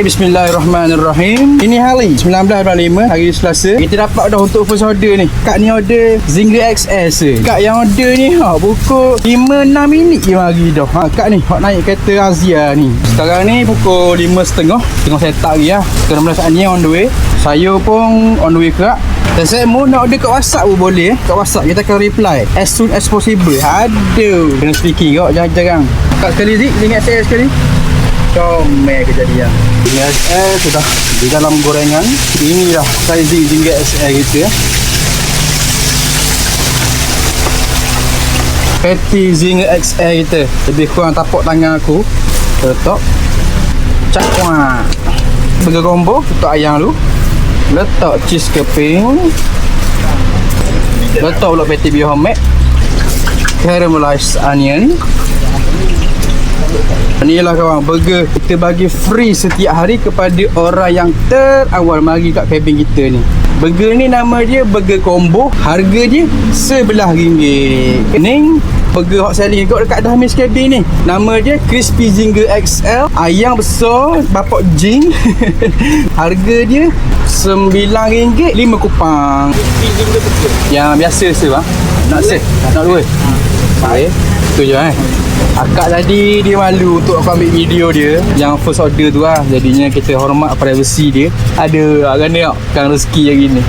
Bismillahirrahmanirrahim. Ini hari 19.5 hari Selasa. Kita dapat dah untuk first order ni. Kak ni order Zinger XS. Kak yang order ni pukul 5-6 minit je mari dah. Kak ni naik kereta Razia ni. Sekarang ni pukul 5.30. Tengok set up lagi lah. Kerana saat ni on the way. Saya pun on the way Kak. Dan saya mau nak order kat WhatsApp pun boleh. Kat WhatsApp kita akan reply as soon as possible. Aduh, kena speaking kau jarang-jarang. Kak sekali Zik, Zinger XS sekali. Comel kejadian. Zinger XL sudah di dalam gorengan. Inilah saiz Zinger XL kita. Patty Zinger XL kita lebih kurang tapak tangan aku. Letak cakwa burger combo untuk ayam dulu. Letak cheese keping. Letak pula patty bihon mac, caramelized onion. Inilah kawan, burger kita bagi free setiap hari kepada orang yang terawal mari kat cabin kita ni. Burger ni nama dia burger combo. Harga dia RM11. Ni burger hot selling kot dekat Dahmis cabin ni. Nama dia Crispy Zinger XL. Ayam besar bapak jing. Harga dia RM9 5 kupang. Yang biasa bang. Nak save? Nak dua? Baik. Itu je Akak tadi dia malu untuk aku ambil video dia yang first order tu lah. Jadinya kita hormat privacy dia. Ada kerana kan rezeki hari ni.